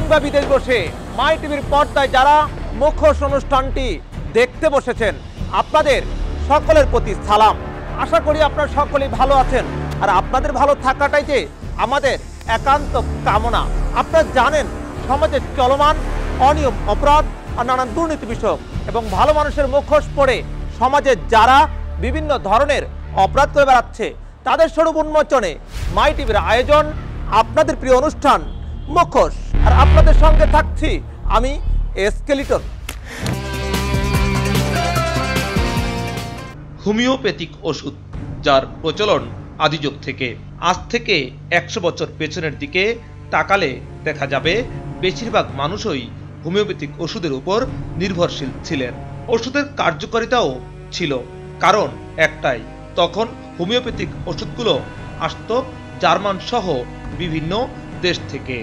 কিংবা বিদেশ বসে মাই টিভির পর্দায় যারা মুখোশ অনুষ্ঠানটি দেখতে বসেছেন, আপনাদের সকলের প্রতি সালাম। আশা করি আপনারা সকলেই ভালো আছেন, আর আপনাদের ভালো থাকাটাই যে আমাদের একান্ত কামনা। আপনারা জানেন সমাজে চলমান অনিয়ম, অপরাধ আর নানান দুর্নীতি বিষয়ক এবং ভালো মানুষের মুখোশ পরে সমাজে যারা বিভিন্ন ধরনের অপরাধ করে বেড়াচ্ছে তাদের স্বরূপ উন্মোচনে মাই টিভির আয়োজন আপনাদের প্রিয় অনুষ্ঠান মুখোশ। আর আপনাদের সঙ্গে থাকছি আমি এসকে লিটন। হোমিওপ্যাথিক ওষুধ, যার প্রচলন আদিযুগ থেকে। আজ থেকে 100 বছর পেছনের দিকে তাকালে দেখা যাবে বেশিরভাগ মানুষই হোমিওপ্যাথিক ওষুধের উপর নির্ভরশীল ছিলেন। ওষুধের কার্যকারিতাও ছিল, কারণ একটাই, তখন হোমিওপ্যাথিক ওষুধগুলো আসত জার্মান সহ বিভিন্ন দেশ থেকে।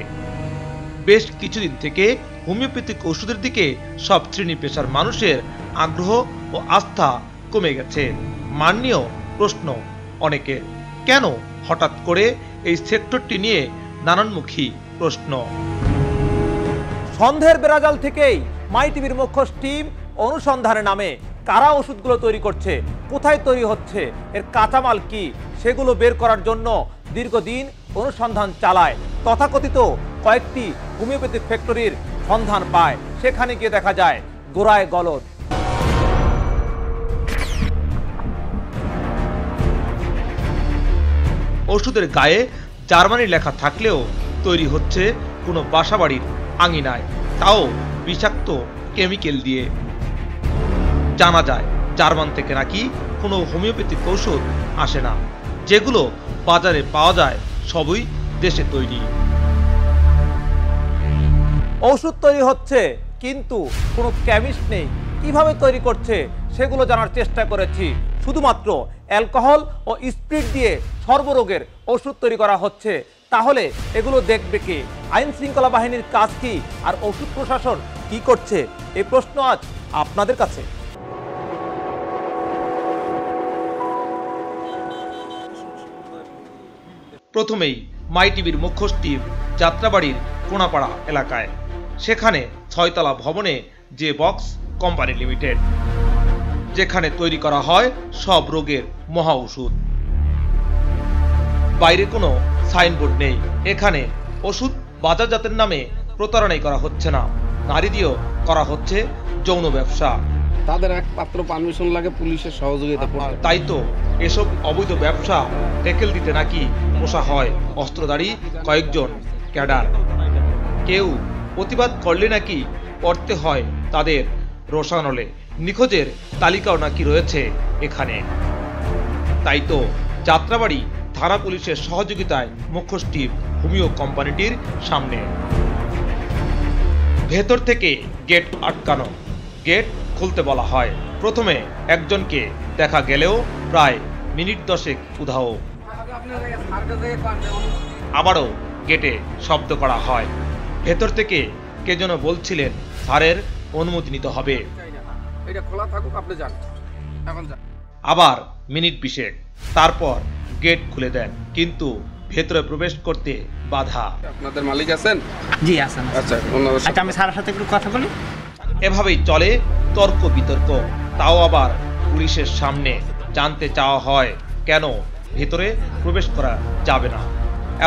বেশ কিছুদিন থেকে হোমিওপ্যাথিক ওষুধের দিকে সব শ্রেণী পেশার মানুষের আগ্রহ ও আস্থা কমে গেছে। মান নিয়েও প্রশ্ন অনেকের, কেন হঠাৎ করে এই সেক্টরটি নিয়ে নানানমুখী প্রশ্ন। সন্দেহের বেড়াজাল থেকেই মাই টিভির মুখোশ টিম অনুসন্ধানে নামে কারা ওষুধগুলো তৈরি করছে, কোথায় তৈরি হচ্ছে, এর কাঁচামাল কি, সেগুলো বের করার জন্য দীর্ঘদিন অনুসন্ধান চালায়। তথাকথিত কয়েকটি হোমিওপ্যাথিক ফ্যাক্টরির সন্ধান পায়, সেখানে গিয়ে দেখা যায় গোড়ায় গলদ। ওষুধের গায়ে জার্মানি লেখা থাকলেও তৈরি হচ্ছে কোনো বাসাবাড়ির আঙিনায়, তাও বিষাক্ত কেমিক্যাল দিয়ে। জানা যায় জার্মান থেকে নাকি কোনো হোমিওপ্যাথিক ঔষধ আসে না, যেগুলো বাজারে পাওয়া যায় সবই দেশে তৈরি। ওষুধ তৈরি হচ্ছে কিন্তু কোনো কেমিস্ট নেই, কিভাবে তৈরি করছে সেগুলো জানার চেষ্টা করেছি। শুধুমাত্র অ্যালকোহল ও স্পিরিট দিয়ে সর্বরোগের ওষুধ তৈরি করা হচ্ছে, তাহলে এগুলো দেখবে কে? আইন শৃঙ্খলা বাহিনীর কাজ কি, আর ওষুধ প্রশাসন কি করছে? এই প্রশ্ন আজ আপনাদের কাছে। প্রথমেই মাই টিভির মুখোশ টিম যাত্রাবাড়ির কোনাপাড়া এলাকায়। সেখানে 6 তলা ভবনে যে বক্স কোম্পানি লিমিটেড, যেখানে তৈরি করা হয় সব রোগের মহা ওষুধ। বাইরে কোনো সাইনবোর্ড নেই। এখানে ওষুধ বাজারজাতের নামে প্রতারণাই করা হচ্ছে না, নারী দিয়েও করা হচ্ছে যৌন ব্যবসা। তাদের একমাত্র পারমিশন লাগে পুলিশের সহযোগিতা। তাই তো এসব অবৈধ ব্যবসা ট্যাকেল দিতে নাকি পোষা হয় অস্ত্রধারী কয়েকজন ক্যাডার। কেউ প্রতিবাদ করলে নাকি পড়তে হয় তাদের রোষানলে। নিখোঁজের তালিকাও নাকি রয়েছে এখানে। তাই তো যাত্রাবাড়ি থানা পুলিশের সহযোগিতায় মুখোশ টিম হোমিও কোম্পানিটির সামনে। ভেতর থেকে গেট আটকানো, গেট খুলতে বলা হয়। প্রথমে একজনকে দেখা গেলেও প্রায় মিনিট 10 উধাও। আবারও গেটে শব্দ করা হয়। ভেতর থেকে কে যেন বলছিলেন স্যারের অনুমতি নিতে হবে। আবার মিনিট 20, তারপর গেট খুলে দেন, কিন্তু ভেতরে প্রবেশ করতে বাধা। আপনাদের মালিক আছেন? জি আছেন। আচ্ছা, আমি স্যারের সাথে একটু কথা বলি। এভাবেই চলে তর্ক বিতর্ক, তাও আবার পুলিশের সামনে। জানতে চাওয়া হয় কেন ভেতরে প্রবেশ করা যাবে না।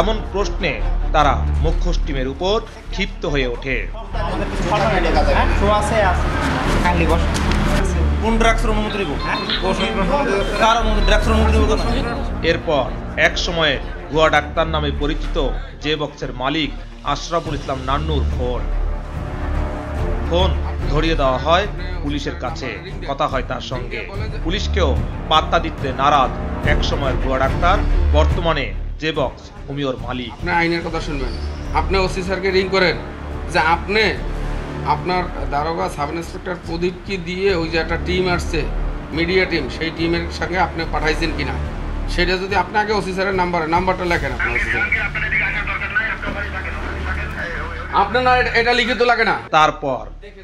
এমন প্রশ্নে তারা মুখোশ টিমের উপর ক্ষিপ্ত হয়ে ওঠে। এরপর এক সময়ে ভুয়া ডাক্তার নামে পরিচিত যে বক্সের মালিক আশরাফুল ইসলাম নান্নুর ফোন ধরিয়ে দেওয়া হয় পুলিশের কাছে। কথা হয় তার সঙ্গে। পুলিশকেও পাত্তা দিতে নারাজ এক সময়ের ভুয়া ডাক্তার, বর্তমানে যে বক্স হোমিওর মালিক। আপনি আইনের কথা শুনবেন। আপনি ওসি স্যারকে রিং করেন যে আপনি আপনার দারোগা সাব ইন্সপেক্টর প্রদীপকে দিয়ে ওই যে একটা টিম আসছে, মিডিয়া টিম, সেই টিমের সঙ্গে আপনি পাঠাইছেন কিনা সেটা যদি আপনি আগে ওসি স্যারের নাম্বারটা লেখেন। আপনার না এটা লিখিত লাগে না। তারপর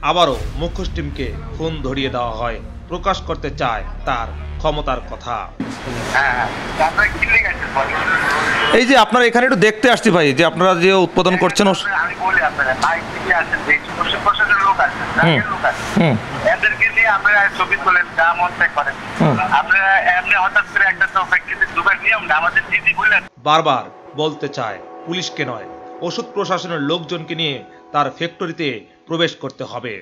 আবারও মুখোশ টিমকে ফোন ধরিয়ে দেওয়া হয়। প্রকাশ করতে চায় তার ক্ষমতার কথা। এই যে আপনারা এখানে একটু দেখতে আসছি ভাই, যে আপনারা যে উৎপাদন করছেন আমি বলি আপনারা বাইক থেকে আসেন, যে প্রশাসনের লোক আছে, লোক আছে, এদেরকে নিয়ে আপনারা ছবি তোলেন, যা মন চাই করেন। আপনারা এমনি হঠাৎ করে একটা তো ফ্যাক্টরিতে ঢোকার নিয়ম না, আমাদের দিদি বললেন। বারবার বলতে চায় পুলিশকে নয়, ওষুধ প্রশাসনের লোকজনকে নিয়ে তার ফ্যাক্টরিতে প্রবেশ করতে হবে।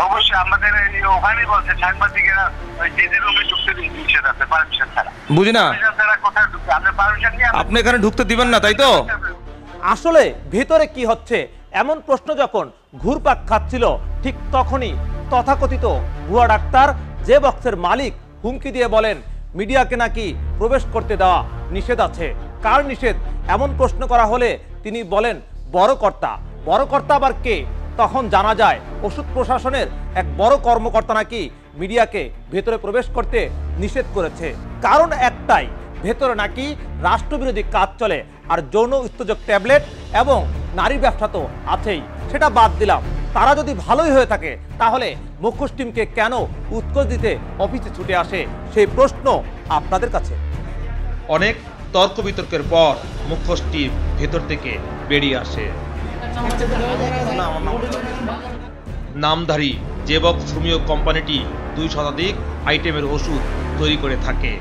অবশ্যই আমাদের ওখানেই বলছে সাংবাদিকেরা ওই দিদি রুমে ঢুকতে নিষেধ আছে, পারমিশন ছাড়া। বুঝি না, তারা কোথায় ঢুকতে, আপনি পারমিশন নিয়ে আপনি এখানে ঢুকতে দিবেন না, তাই তো? আসলে ভিতরে কি হচ্ছে এমন প্রশ্ন যখন ঘুরপাক খাচ্ছিল, ঠিক তখনই তথাকথিত ভুয়া ডাক্তার যে বক্সের মালিক হুমকি দিয়ে বলেন মিডিয়াকে নাকি প্রবেশ করতে দেওয়া নিষেধ আছে। কার নিষেধ এমন প্রশ্ন করা হলে তিনি বলেন বড় কর্তা। বড় কর্তা আবার কে? তখন জানা যায় ওষুধ প্রশাসনের এক বড় কর্মকর্তা নাকি মিডিয়াকে ভেতরে প্রবেশ করতে নিষেধ করেছে। কারণ একটাই, ভেতরে নাকি রাষ্ট্রবিরোধী কাজ চলে, আর যৌন উত্তেজক ট্যাবলেট এবং নারী ব্যবসা তো আছেই। সেটা বাদ দিলাম, তারা যদি ভালোই হয়ে থাকে তাহলে মুখোশ টিমকে কেন উৎকোচ দিতে অফিসে ছুটে আসে, সেই প্রশ্ন আপনাদের কাছে। অনেক তর্ক বিতর্কের পর মুখোশ টিম ভেতর থেকে বেরিয়ে আসে। নামধারী জেবক্স হোমিও কোম্পানিটি 2 শতাধিক আইটেমের ওষুধ তৈরি করে থাকে,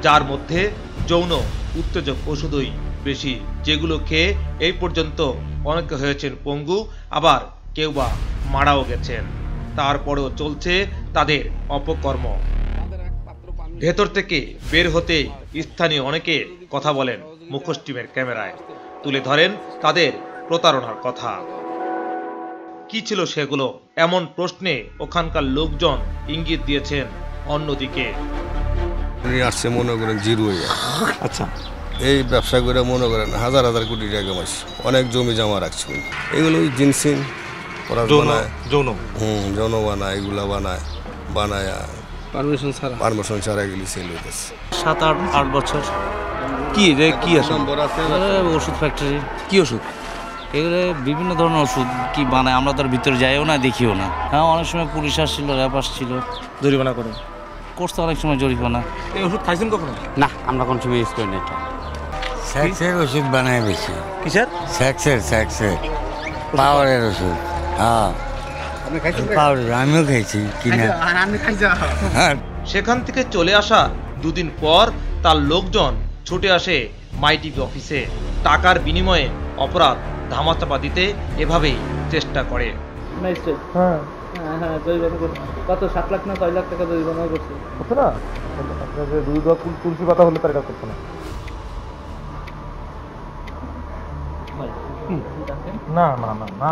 যার মধ্যে যৌন উত্তেজক ওষুধই বেশি, যেগুলো খেয়ে এই পর্যন্ত অনেকে হয়েছেন পঙ্গু, আবার কেউ বা মারাও গেছেন। তারপরেও চলছে তাদের অপকর্ম। ভেতর থেকে বের হতে স্থানীয় অনেকে কথা বলেন মুখোশ টিমের ক্যামেরায়, তুলে ধরেন তাদের প্রতারণার কথা। কি ছিল সেগুলো? এমন প্রশ্নে ওখানকার লোকজন ইঙ্গিত দিয়েছেন অন্যদিকে। আসছে মনে করেন জিরো। আচ্ছা, এই ব্যবসা করে মনে করেন হাজার হাজার কোটি টাকা মাস, অনেক জমি জমা রাখছে। এগুলো জিনসিন যৌন বানায়, এগুলা বানায় পারমিশন ছাড়া এগুলি সেল হইতেছে। 7-8 বছর। কি রে, কি আছে? ওষুধ ফ্যাক্টরি। কি ওষুধ? এগুলো বিভিন্ন ধরনের ওষুধ কি বানায়, আমরা তার ভিতরে যাইও না, দেখিও না। হ্যাঁ, অনেক সময় পুলিশ আসছিল, র্যাব আসছিল, জরিমানা করে করছে অনেক সময় জরিমানা। এই ওষুধ খাইছেন কখনো? না, আমরা কোন সময় ইউজ করি না। এটা সেক্সের ওষুধ বানায় বেশি। কিসের? সেক্সের পাওয়ারের ওষুধ। হ্যাঁ, পাওয়ার আমিও খাইছি কিনা। হ্যাঁ, সেখান থেকে চলে আসা 2 দিন পর তার লোকজন ছুটে আসে মাই টিভি অফিসে। টাকার বিনিময়ে অপরাধ ধামাচাপা দিতে এভাবেই চেষ্টা করে। কত 7 লাখ না 6 লাখ টাকা জরিমানা করছে। করছে না? আপনাদের তুলসী পাতা হলে তার এটা করছে না। না না না না,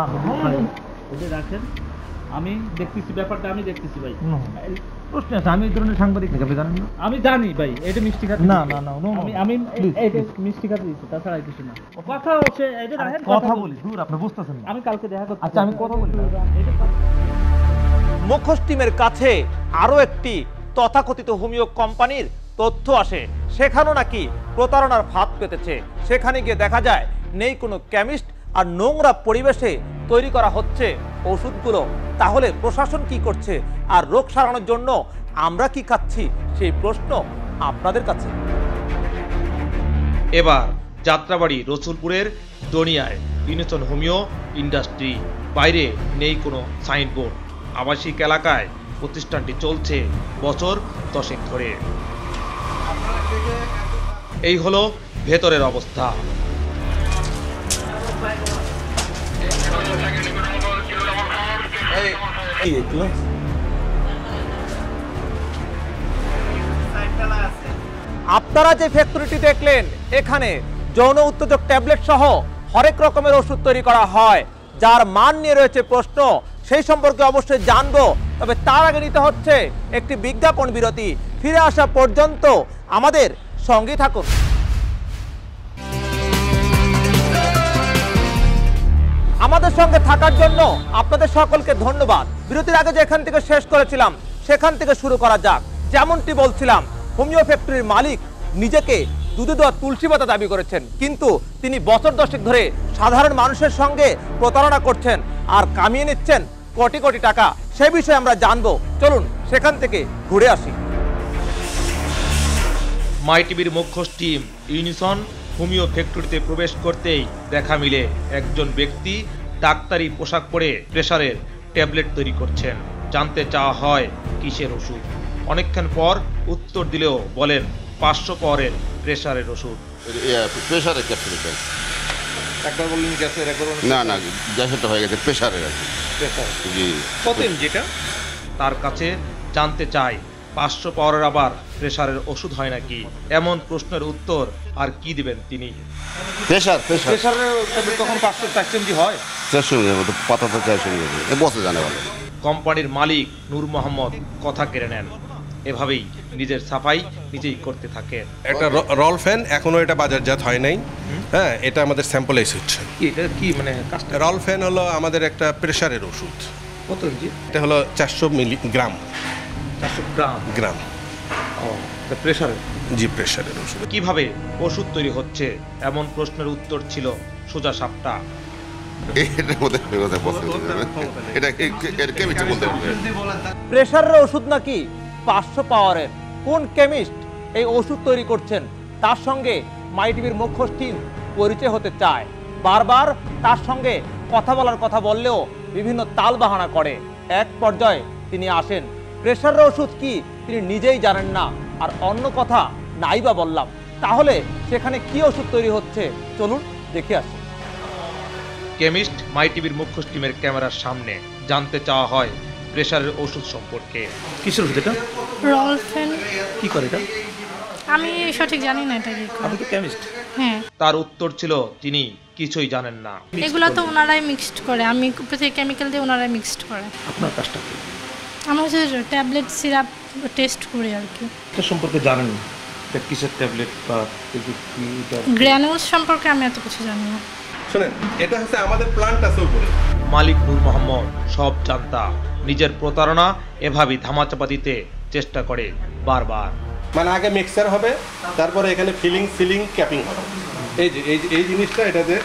রাখেন, আমি দেখতেছি ব্যাপারটা, আমি দেখতেছি ভাই। প্রশ্ন আছে, আমি এই ধরনের সাংবাদিক আপনি জানেন না? আমি জানি ভাই, এটা মিষ্টি খাতে। না না না, আমি এটা মিষ্টি খাতে দিচ্ছি, তাছাড়া কিছু না। কথা হচ্ছে এই যে রাখেন, কথা বলি। দূর, আপনি বুঝতেছেন না। আমি কালকে দেখা করতে। আচ্ছা, আমি কথা বলি। মুখোশ টিমের কাছে আরো একটি তথাকথিত হোমিও কোম্পানির তথ্য আসে, সেখানেও নাকি প্রতারণার ফাঁদ পেতেছে। সেখানে গিয়ে দেখা যায় নেই কোনো কেমিস্ট, আর নোংরা পরিবেশে তৈরি করা হচ্ছে ওষুধগুলো। তাহলে প্রশাসন কি করছে, আর রোগ সারানোর জন্য আমরা কি খাচ্ছি, সেই প্রশ্ন আপনাদের কাছে। এবার যাত্রাবাড়ি রসুলপুরের দনিয়ায় বিনোচন হোমিও ইন্ডাস্ট্রি। বাইরে নেই কোনো সাইনবোর্ড। আবাসিক এলাকায় প্রতিষ্ঠানটি চলছে বছর 10 ধরে। এই হলো ভেতরের অবস্থা। আপনারা যে ফ্যাক্টরিটি দেখলেন, এখানে যৌন উত্তেজক ট্যাবলেট সহ হরেক রকমের ওষুধ তৈরি করা হয়, যার মান নিয়ে রয়েছে প্রশ্ন। সেই সম্পর্কে অবশ্যই জানবো, তবে তার আগে নিতে হচ্ছে একটি বিজ্ঞাপন বিরতি। ফিরে আসা পর্যন্ত আমাদের সঙ্গে থাকুন। আমাদের সঙ্গে থাকার জন্য আপনাদের সকলকে ধন্যবাদ। বিরতির আগে যেখান থেকে শেষ করেছিলাম সেখান থেকে শুরু করা যাক। যেমনটি বলছিলাম, হোমিও ফ্যাক্টরির মালিক নিজেকে দুধে দেওয়া তুলসী পাতা দাবি করেছেন, কিন্তু তিনি বছর 10 ধরে সাধারণ মানুষের সঙ্গে প্রতারণা করছেন আর কামিয়ে নিচ্ছেন কোটি কোটি টাকা। সে বিষয়ে আমরা জানবো, চলুন সেখান থেকে ঘুরে আসি। মাই টিভির মুখোশ টিম ইউনিসন হোমিও ফ্যাক্টরিতে প্রবেশ করতেই দেখা মিলে একজন ব্যক্তি ডাক্তারি পোশাক পরে প্রেসারের ট্যাবলেট তৈরি করছেন। জানতে চাওয়া হয় কিসের ওষুধ। অনেকক্ষণ পর উত্তর দিলেও বলেন 500 পাওয়ারের প্রেসারের ওষুধ। প্রেসারের ক্যাপসুল। একবার বললেন গ্যাসের, একবার না না, গ্যাসেরটা হয়ে গেছে, প্রেসারের আছে। প্রেসার জি। কত যেটা? তার কাছে জানতে চাই 500 পাওয়ারের আবার প্রেসারের ওষুধ হয় নাকি। এমন প্রশ্নের উত্তর আর কি দিবেন তিনি। প্রেসারের তখন 500 mg হয়, 400 মতো পাতা তো 400 বসে জানে ভালো। কোম্পানির মালিক নূর মোহাম্মদ কথা কেড়ে নেন। এভাবেই নিজের সাফাই নিজেই করতে থাকেন। একটা রল ফ্যান এখনো এটা বাজারজাত হয় নাই। হ্যাঁ, এটা আমাদের স্যাম্পল এসেছে। এটা কি মানে রল ফ্যান হলো আমাদের একটা প্রেসারের ওষুধ। কত জি? এটা হলো 400 মিলিগ্রাম। 400 গ্রাম। প্রেসারের? জি, প্রেসারের ওষুধ। কিভাবে ওষুধ তৈরি হচ্ছে এমন প্রশ্নের উত্তর ছিল সোজা সাপটা। প্রেসারের ওষুধ নাকি 500 পাওয়ারের? কোন কেমিস্ট এই ওষুধ তৈরি করছেন তার সঙ্গে মাই টিভির মুখোশ টিম পরিচয় হতে চায়। বারবার তার সঙ্গে কথা বলার কথা বললেও বিভিন্ন তাল বাহানা করে। এক পর্যায়ে তিনি আসেন। প্রেসারের ওষুধ কি তিনি নিজেই জানেন না, আর অন্য কথা নাই বা বললাম। তাহলে সেখানে কি ওষুধ তৈরি হচ্ছে চলুন দেখে আসি। কেমিস্ট মাই টিভির মুখোশ টিমের ক্যামেরার সামনে। জানতে চাওয়া হয় প্রেসারের ওষুধ সম্পর্কে। কিসের ওষুধ এটা? রলফেন। কি করে এটা? আমি সঠিক জানি না এটা কি করে। আপনি তো কেমিস্ট। হ্যাঁ। তার উত্তর ছিল তিনি কিছুই জানেন না। এগুলো তো ওনারাই মিক্সড করে, আমি প্রত্যেক কেমিক্যাল দিয়ে ওনারাই মিক্সড করে। আপনার কাজটা কি? আমরা হচ্ছে ট্যাবলেট সিরাপ টেস্ট করি আর কি। এটা সম্পর্কে জানেন না? এটা কিসের ট্যাবলেট বা গ্র্যানুলস সম্পর্কে আমি এত কিছু জানি না। শুনেন, এটা হচ্ছে আমাদের প্ল্যান্ট আছে উপরে। মালিক নূর মোহাম্মদ সব জানতা। নিজের প্রতারণা এভাবেই ধামাচাপা দিতে চেষ্টা করে বারবার। মানে আগে মিক্সার হবে, তারপরে এখানে সিলিং ক্যাপিং হবে। এই জিনিসটা, এটাতে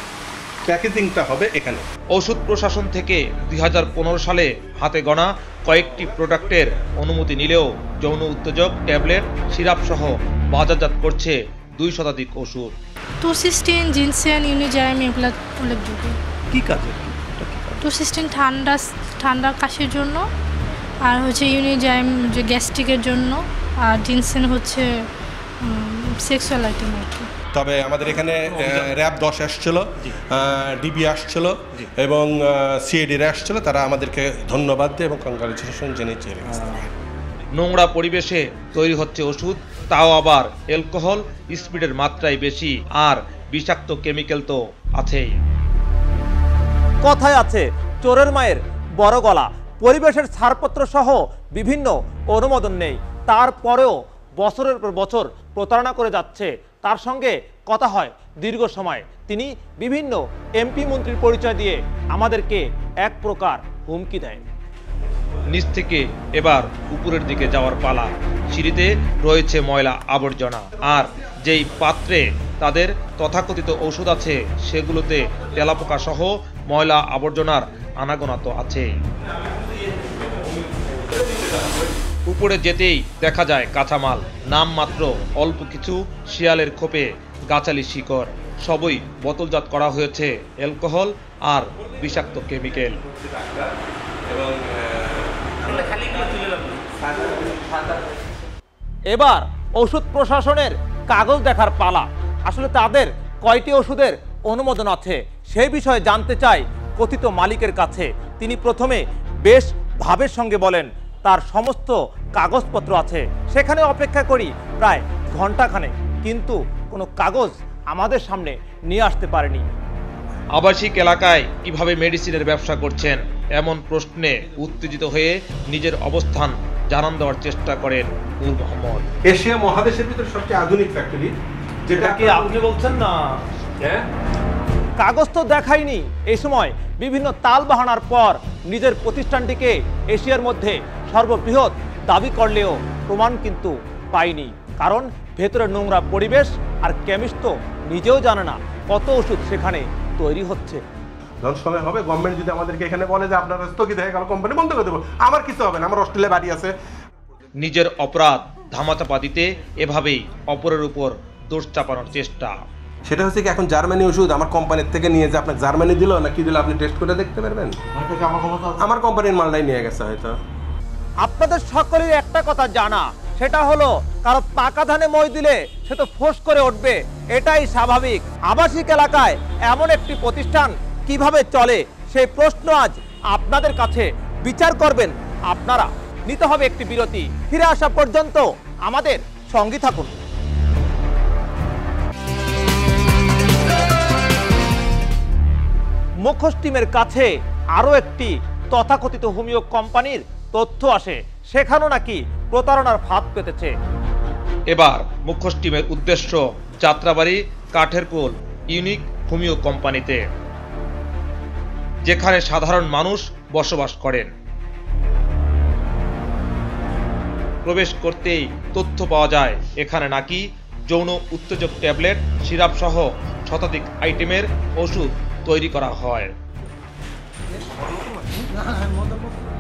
প্যাকেজিংটা হবে এখানে। ওষুধ প্রশাসন থেকে 2015 সালে হাতে গণা কয়েকটি প্রোডাক্টের অনুমতি নিলেও যৌন উত্তেজক, ট্যাবলেট, সিরাপ সহ বাজারজাত করছে 2 শতাধিক ওষুধ। টুসিস্টিন, জিনসেন, ইউনিজাইম এগুলো উল্লেখযোগ্য। কি কাজে? টুসিস্টিন ঠান্ডা কাশির জন্য, আর হচ্ছে ইউনিজাইম যে গ্যাস্ট্রিকের জন্য, আর জিনসেন হচ্ছে সেক্সুয়াল আইটেম আর কি। তবে আমাদের এখানে র্যাব 10 আসছিল, ডিবি আসছিল এবং সিআইডিরা আসছিল। তারা আমাদেরকে ধন্যবাদ দিয়ে এবং কংগ্রাচুলেশন জানিয়ে চলে গেছে। নোংরা পরিবেশে তৈরি হচ্ছে ওষুধ, তাও আবার অ্যালকোহল, স্পিডের মাত্রাই বেশি, আর বিষাক্ত কেমিক্যাল তো আছেই। কথায় আছে চোরের মায়ের বড় গলা। পরিবেশের ছাড়পত্র সহ বিভিন্ন অনুমোদন নেই, তারপরেও বছরের পর বছর প্রতারণা করে যাচ্ছে। তার সঙ্গে কথা হয় দীর্ঘ সময়। তিনি বিভিন্ন এমপি মন্ত্রীর পরিচয় দিয়ে আমাদেরকে এক প্রকার হুমকি দেয়। নিচ থেকে এবার উপরের দিকে যাওয়ার পালা। সিঁড়িতে রয়েছে ময়লা আবর্জনা, আর যেই পাত্রে তাদের তথাকথিত ঔষধ আছে সেগুলোতে তেলাপোকা সহ ময়লা আবর্জনার আনাগোনা তো আছে। উপরে যেতেই দেখা যায় কাঁচামাল, নামমাত্র অল্প কিছু শিয়ালের খোপে গাছালি শিকড়। সবই বোতলজাত করা হয়েছে অ্যালকোহল আর বিষাক্ত কেমিক্যাল। এবার ওষুধ প্রশাসনের কাগজ দেখার পালা। আসলে তাদের কয়টি ওষুধের অনুমোদন আছে সেই বিষয়ে জানতে চাই কথিত মালিকের কাছে। তিনি প্রথমে বেশ ভাবের সঙ্গে বলেন তার সমস্ত কাগজপত্র আছে। সেখানে অপেক্ষা করি প্রায় ঘন্টাখানেক, কিন্তু কোনো কাগজ আমাদের সামনে নিয়ে আসতে পারেনি। আবাসিক এলাকায় কিভাবে মেডিসিনের ব্যবসা করছেন এমন প্রশ্নে উত্তেজিত হয়ে নিজের অবস্থান জানান দেওয়ার চেষ্টা করেন নূর মোহাম্মদ। এশিয়া মহাদেশের ভিতরে সবচেয়ে আধুনিক ফ্যাক্টরি, যেটা কি আপনি বলছেন না? হ্যাঁ, কাগজ তো দেখায়নি। এই সময় বিভিন্ন তাল বাহানার পর নিজের প্রতিষ্ঠানটিকে এশিয়ার মধ্যে সর্ববৃহৎ দাবি করলেও প্রমাণ কিন্তু পাইনি। কারণ ভেতরে নোংরা পরিবেশ, আর কেমিস্ট তো নিজেও জানে না কত ওষুধ সেখানে তৈরি হচ্ছে। যখন সময় হবে, গভর্নমেন্ট যদি আমাদেরকে এখানে বলে যে আপনারা স্থগিত হয়ে গেল, কোম্পানি বন্ধ করে দেবো, আমার কিছু হবে না, আমার অস্ট্রেলিয়া বাড়ি আছে। নিজের অপরাধ ধামাচাপা দিতে এভাবেই অপরের উপর দোষ চাপানোর চেষ্টা। সেটা হচ্ছে কি, এখন জার্মানি ওষুধ আমার কোম্পানির থেকে নিয়ে যে আপনাকে জার্মানি দিল না কি দিল আপনি টেস্ট করে দেখতে পারবেন? আমার কোম্পানির মালটাই নিয়ে গেছে হয়তো। আপনাদের সকলের একটা কথা জানা, সেটা হলো কারো পাকা ধানে মই দিলে সে তো ফোঁস করে উঠবে, এটাই স্বাভাবিক। আবাসিক এলাকায় এমন একটি প্রতিষ্ঠান কিভাবে চলে সেই প্রশ্ন আজ আপনাদের কাছে। বিচার করবেন আপনারা। নিতে হবে একটি বিরতি, ফিরে আসা পর্যন্ত আমাদের সঙ্গী থাকুন। মুখোশ টিমের কাছে আরও একটি তথাকথিত হোমিও কোম্পানির তথ্য আসে, সেখানেও নাকি প্রতারণার ফাঁদ পেতেছে। এবার মুখোশ টিমের উদ্দেশ্য যাত্রাবাড়ি কাঠেরপুল ইউনিক হোমিও কোম্পানিতে, যেখানে সাধারণ মানুষ বসবাস করেন। প্রবেশ করতেই তথ্য পাওয়া যায় এখানে নাকি যৌন উত্তেজক ট্যাবলেট, সিরাপ সহ শতাধিক আইটেমের ওষুধ তৈরি করা হয়।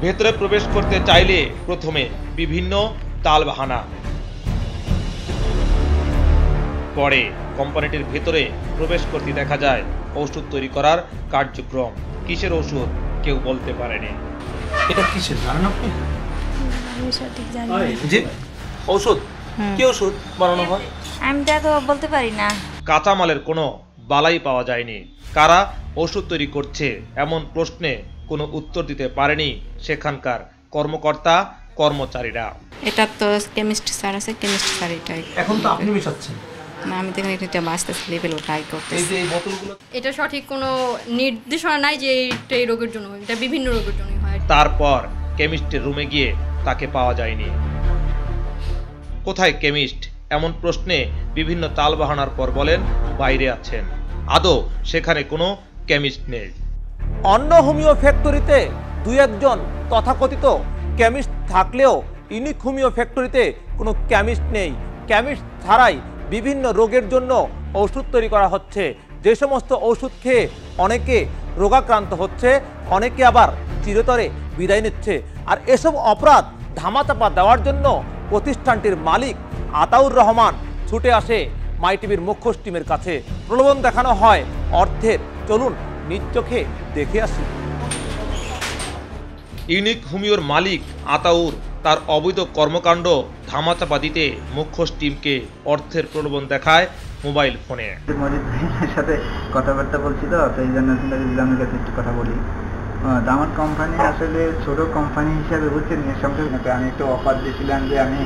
ভেতরে প্রবেশ করতে চাইলে প্রথমে বিভিন্ন তালবাহানা, পরে কোম্পানিটির ভেতরে প্রবেশ করতে দেখা যায় ওষুধ তৈরি করার কার্যক্রম। কিসের ওষুধ কেউ বলতে পারেনি। এটা কিসের জানেন আপনি? আমি সঠিক জানি না। জি, ওষুধ। কি ওষুধ বানানো হয়? আমি তো বলতে পারি না। কাঁচামালের কোনো বালাই পাওয়া যায়নি। কারা ওষুধ তৈরি করছে এমন প্রশ্নে কোনো উত্তর দিতে পারেনি সেখানকার কর্মকর্তা কর্মচারীরা। এটা তো কেমিস্ট স্যার আছে, কেমিস্ট স্যার এটাই। এখন তো আপনি মিশাচ্ছেন না, আমি দেখেন এটা বাঁচতেছি, লেভেল ট্রাই করতেছি। এই যে এই বোতলগুলো, এটা সঠিক কোনো নির্দেশনা নাই যে এটা এই রোগের জন্য হয়, এটা বিভিন্ন রোগের জন্যই হয়। তারপর কেমিস্টের রুমে গিয়ে তাকে পাওয়া যায়নি। কোথায় কেমিস্ট এমন প্রশ্নে বিভিন্ন তালবাহানার পর বলেন বাইরে আছেন। আদৌ সেখানে কোনো কেমিস্ট নেই। অন্য হোমিও ফ্যাক্টরিতে দুই একজন তথাকথিত কেমিস্ট থাকলেও ইউনিক হোমিও ফ্যাক্টরিতে কোনো কেমিস্ট নেই। কেমিস্ট ছাড়াই বিভিন্ন রোগের জন্য ওষুধ তৈরি করা হচ্ছে। যে সমস্ত ওষুধ খেয়ে অনেকে রোগাক্রান্ত হচ্ছে, অনেকে আবার চিরতরে বিদায় নিচ্ছে। আর এসব অপরাধ ধামাচাপা দেওয়ার জন্য প্রতিষ্ঠানটির মালিক আতাউর রহমান ছুটে আসে মাই টিভির মুখোশ টিমের কাছে। প্রলোভন দেখানো হয় অর্থের। চলুন নিজ চোখে দেখে আসি। ইউনিক হোমিওর মালিক আতাউর তার অবৈধ কর্মকাণ্ড ধামাচাপা দিতে মুখোশ টিমকে অর্থের প্রলোভন দেখায় মোবাইল ফোনে। মজিদ ভাইয়ের সাথে কথাবার্তা বলছি, তো সেই জন্য ইসলামের কাছে একটু কথা বলি। আমার কোম্পানি আসলে ছোট কোম্পানি হিসাবে বুঝছেন, এর সঙ্গে আমি একটু অফার দিয়েছিলাম যে আমি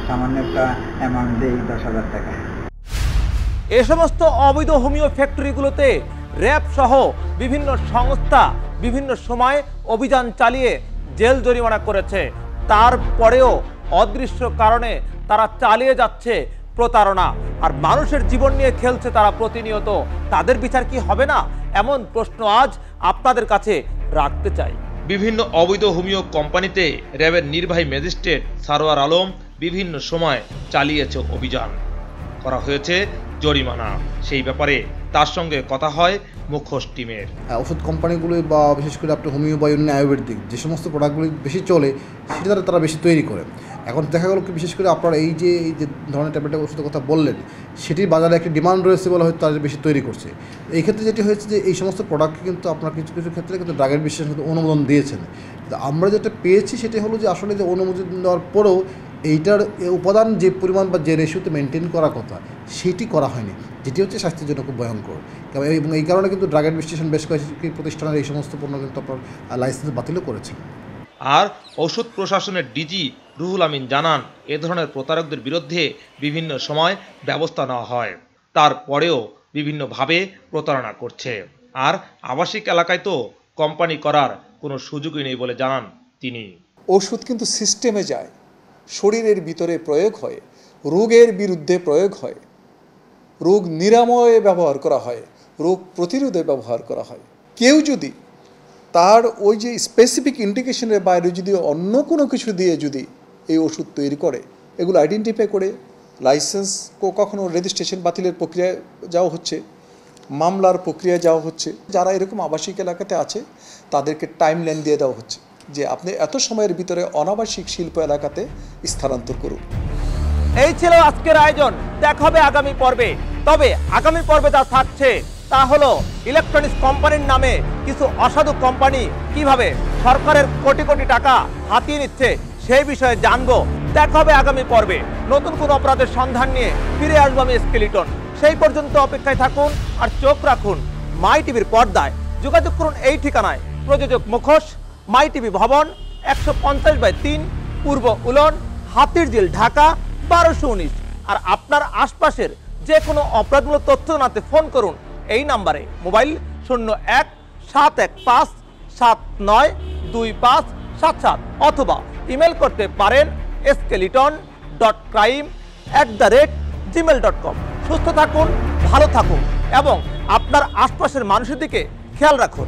সামান্য একটা অ্যামাউন্ট দিই 10,000 টাকা। এ সমস্ত অবৈধ হোমিও ফ্যাক্টরিগুলোতে র্যাব সহ বিভিন্ন সংস্থা বিভিন্ন সময় অভিযান চালিয়ে জেল জরিমানা করেছে। তারপরেও অদৃশ্য কারণে তারা চালিয়ে যাচ্ছে প্রতারণা। আর মানুষের জীবন নিয়ে খেলছে তারা প্রতিনিয়ত। তাদের বিচার কি হবে না? এমন প্রশ্ন আজ আপনাদের কাছে রাখতে চাই। বিভিন্ন অবৈধ হোমিও কোম্পানিতে র্যাবের নির্বাহী ম্যাজিস্ট্রেট সারোয়ার আলম বিভিন্ন সময় চালিয়েছে অভিযান, করা হয়েছে জরিমানা। সেই ব্যাপারে তার সঙ্গে কথা হয় মুখোশ টিমের। ওষুধ কোম্পানিগুলো বা বিশেষ করে আপনার হোমিও বা অন্য আয়ুর্বেদিক যে সমস্ত প্রোডাক্টগুলি বেশি চলে সেটা তারা বেশি তৈরি করে। এখন দেখা গেল কি, বিশেষ করে আপনারা এই যে ধরনের ট্যাবলেটের ওষুধের কথা বললেন, সেটির বাজারে একটা ডিমান্ড রয়েছে বলে হয়তো তারা বেশি তৈরি করছে। এই ক্ষেত্রে যেটি হয়েছে যে এই সমস্ত প্রোডাক্টকে কিন্তু আপনার কিছু কিছু ক্ষেত্রে কিন্তু ড্রাগের বিশেষ অনুমোদন দিয়েছেন। আমরা যেটা পেয়েছি সেটা হলো যে আসলে যে অনুমোদন দেওয়ার পরেও এইটার উপাদান যে পরিমাণ বা যে রেশিওতে মেনটেন করার কথা সেটি করা হয়নি, যেটি হচ্ছে স্বাস্থ্যের জন্য খুব ভয়ঙ্কর। এবং এই কারণে কিন্তু ড্রাগ অ্যাডমিনিস্ট্রেশন বেশ কয়েকটি প্রতিষ্ঠানের এই সমস্ত পণ্য কিন্তু আপনার লাইসেন্স বাতিলও করেছে। আর ওষুধ প্রশাসনের ডিজি রুহুল আমিন জানান, এ ধরনের প্রতারকদের বিরুদ্ধে বিভিন্ন সময় ব্যবস্থা নেওয়া হয়, তারপরেও বিভিন্নভাবে প্রতারণা করছে। আর আবাসিক এলাকায় তো কোম্পানি করার কোনো সুযোগই নেই বলে জানান তিনি। ওষুধ কিন্তু সিস্টেমে যায়, শরীরের ভিতরে প্রয়োগ হয়, রোগের বিরুদ্ধে প্রয়োগ হয়, রোগ নিরাময়ে ব্যবহার করা হয়, রোগ প্রতিরোধে ব্যবহার করা হয়। কেউ যদি তার ওই যে স্পেসিফিক ইন্ডিকেশনের বাইরে যদি অন্য কোনো কিছু দিয়ে যদি এই ওষুধ তৈরি করে, এগুলো আইডেন্টিফাই করে লাইসেন্স কখনো রেজিস্ট্রেশন বাতিলের প্রক্রিয়ায় যাওয়া হচ্ছে, মামলার প্রক্রিয়ায় যাওয়া হচ্ছে। যারা এরকম আবাসিক এলাকাতে আছে তাদেরকে টাইমলাইন দিয়ে দেওয়া হচ্ছে যে আপনি এত সময়ের ভিতরে অনাবাসিক শিল্প এলাকাতে স্থানান্তর করুন। এই ছিল আজকের আয়োজন, দেখা হবে আগামী পর্বে। তবে আগামী পর্বে যা থাকছে তা হলো ইলেকট্রনিক্স কোম্পানির নামে কিছু অসাধু কোম্পানি কিভাবে সরকারের কোটি কোটি টাকা হাতিয়ে নিচ্ছে সেই বিষয়ে জানবো। দেখা হবে আগামী পর্বে নতুন কোন অপরাধের সন্ধান নিয়ে ফিরে আসবো আমি স্কেলিটন। সেই পর্যন্ত অপেক্ষায় থাকুন আর চোখ রাখুন মাই টিভির পর্দায়। যোগাযোগ করুন এই ঠিকানায়, প্রযোজক মুখোশ, মাই টিভি ভবন, 150/3, পূর্ব উলন, হাতিরঝিল, ঢাকা 1219। আর আপনার আশপাশের যে কোনো অপরাধমূলক তথ্য জানাতে ফোন করুন এই নাম্বারে, মোবাইল 01-715-792577, অথবা ইমেল করতে পারেন skeleton.crime@gmail.com। সুস্থ থাকুন, ভালো থাকুন এবং আপনার আশপাশের মানুষের দিকে খেয়াল রাখুন।